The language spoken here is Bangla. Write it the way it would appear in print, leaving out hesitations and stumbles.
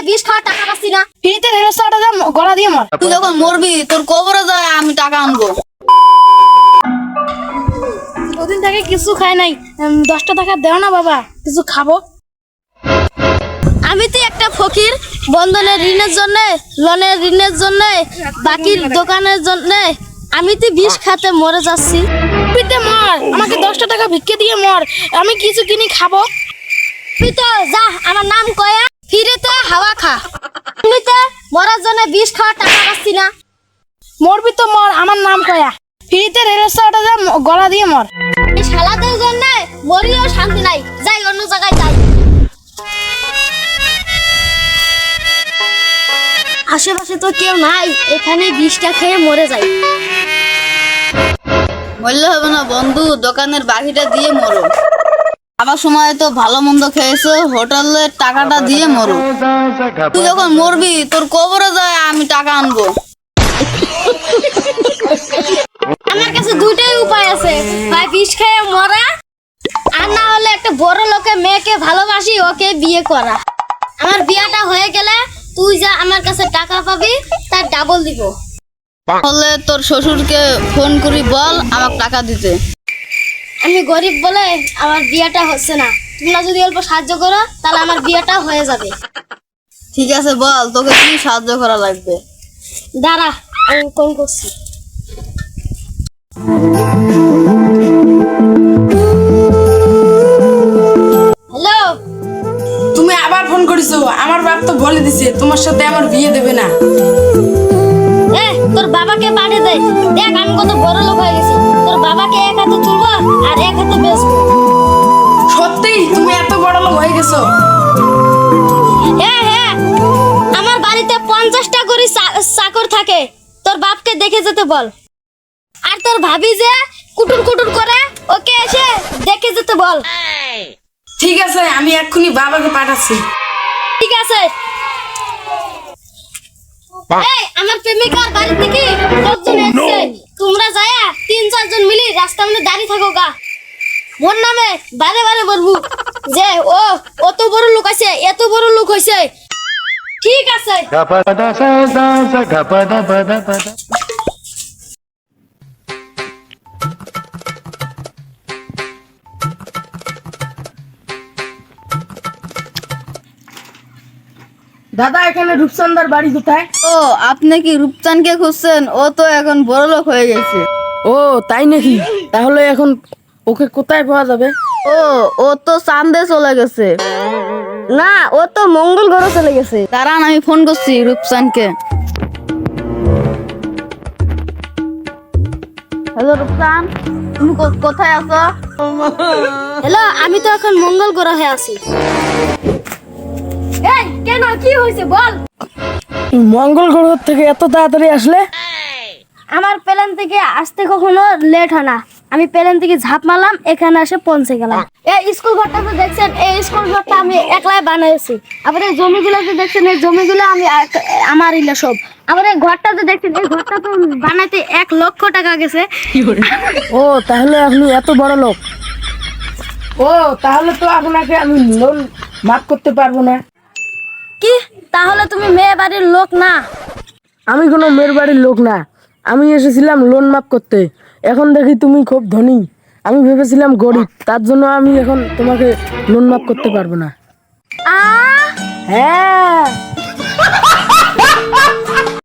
বিষ খাওয়ার টাকা পাচ্ছি না। ফ্রিতে রেলের চাটা যা গলা দিয়ে মর। তুই যখন মরবি তোর কবরে যায় আমি টাকা আনবো। ওদিন থেকে কিছু খাই নাই, 10টা টাকা দেও না বাবা, কিছু খাবো। আমি তো একটা ফকির, বন্ধনের ঋণের জন্য, লোনের ঋণের জন্য, বাকির দোকানের জন্য আমি তো বিষ খাতে মরে যাচ্ছি। ফ্রিতে মর, আমাকে 10টা টাকা ভিক্ষে দিয়ে মর, আমি কিছু কিনি খাবো। তুই তো যা, আমার নাম কয়া ফিরেতে হাওয়া খা। আমি তো মরার জন্য বিষ খাওয়ার টাকা পাচ্ছি না। মরবি তো মর, আমার নাম কয়া। ফ্রিতে রেলের চাটা যা গলা দিয়ে মর। এই শালাদের জন্য মরিও শান্তি নাই, যাই অন্য জায়গায় যাই। আশেপাশে তো কেউ নাই, এখানে বিষটা খেয়ে মরে যাই। মরলে হবে না বন্ধু, দোকানের বাকিটা দিয়ে মরো। আমার সময় তো ভালো মন্দ খেয়েছো, হোটেলের টাকাটা দিয়ে মরো। তুই যখন মরবি তোর কবরে যায় আমি টাকা আনবো। আমার কাছে দুইটাই উপায় আছে, ভাই বিষ খেয়ে মরা, আর না হলে একটা বড় লোকের মেয়েকে ভালোবাসি ওকে বিয়ে করা। আমার বিয়েটা হয়ে গেলে তুই যা আমার কাছে টাকা পাবি তার ডাবল দিব। তাহলে তোর শ্বশুরকে ফোন করি বল আমাকে টাকা দিতে। আমি গরিব বলে আমার বিয়েটা হচ্ছে না, তোমরা যদি অল্প সাহায্য করো তাহলে আমার বিয়েটা হয়ে যাবে। ঠিক আছে বল তোকে কি সাহায্য করা লাগবে। দাঁড়া, আমি ফোন করছি। হ্যালো, তুমি আবার ফোন করেছো? আমার বাপ তো বলে দিছে তোমার সাথে আমার বিয়ে দেবে না। তোর বাবাকে পাঠিয়ে দে, দেখ আমি কত বড় লোক হয়ে গেছি। তোর বাবাকে এক হাতে তুলবো আর এক হাতে বেচবো। সত্যি তুমি এত বড় লোক হয়ে গেছো? হ্যাঁ, আমার বাড়িতে 50টা করে চাকর থাকে, তোর বাপকে দেখে যেতে বল। আর তোর ভাবি যে কুটুর কুটুর করে, ওকে এসে দেখে যেতে বল। ঠিক আছে, আমি এক্ষুনি বাবাকে পাঠাচ্ছি। ঠিক আছে। এই আমার প্রেমিকার বাড়ি থেকে লোকজন এসেছে, তোমরা যায়া 3-4 জন মিলি রাস্তার মধ্যে দাঁড়িয়ে থাকো গা। মোর নামে বারে বারে বলবো যে ও অত বড় লোক আছে, এত বড় লোক হইছে। ঠিক আছে। দাদা, এখানে রূপচন্দার বাড়ি কোথায়? ও আপনি কি রূপচানকে খুঁজছেন? ও তো এখন বড় লোক হয়ে গেছে। ও তাই নাকি? তাহলে এখন ওকে কোথায় পাওয়া যাবে? ও তো চাঁদে চলে গেছে। না, ও তো মঙ্গল গ্রহে চলে গেছে। দাঁড়ান আমি ফোন করছি রূপচানকে। হ্যালো রূপচান, তুমি কোথায় আছো? হ্যালো, আমি তো এখন মঙ্গল গ্রহে আছি। এই কেন, কি হয়েছে বল? মঙ্গল গ্রহ থেকে এত তাড়াতাড়ি আসলে? আমার প্লেন থেকে আসতে কখনো লেট হয় না। আমি প্লেন থেকে ঝাঁপ মারলাম, এখানে এসে পৌঁছে গেলাম। এই স্কুল ঘরটা তো দেখছেন, এই স্কুল ঘরটা আমি একলাই বানিয়েছি। আবার এই জমিগুলো যে দেখছেন, এই জমিগুলো আমি আমার ইলা সব। আবার এই ঘরটা যে দেখছেন, এই ঘরটা তো বানাইতে 1 লক্ষ টাকা গেছে। ও তাহলে আপনি এত বড় লোক? ও তাহলে তো আপনাকে আমি লোন মাফ করতে পারবো না। কি? তাহলে তুমি মেয়ে বাড়ির লোক না? আমি কোনো মেয়ের বাড়ির লোক না, আমি এসেছিলাম লোন মাফ করতে। এখন দেখি তুমি খুব ধনী, আমি ভেবেছিলাম গরিব, তার জন্য আমি এখন তোমাকে লোন মাফ করতে পারবো না। আ হ্যাঁ,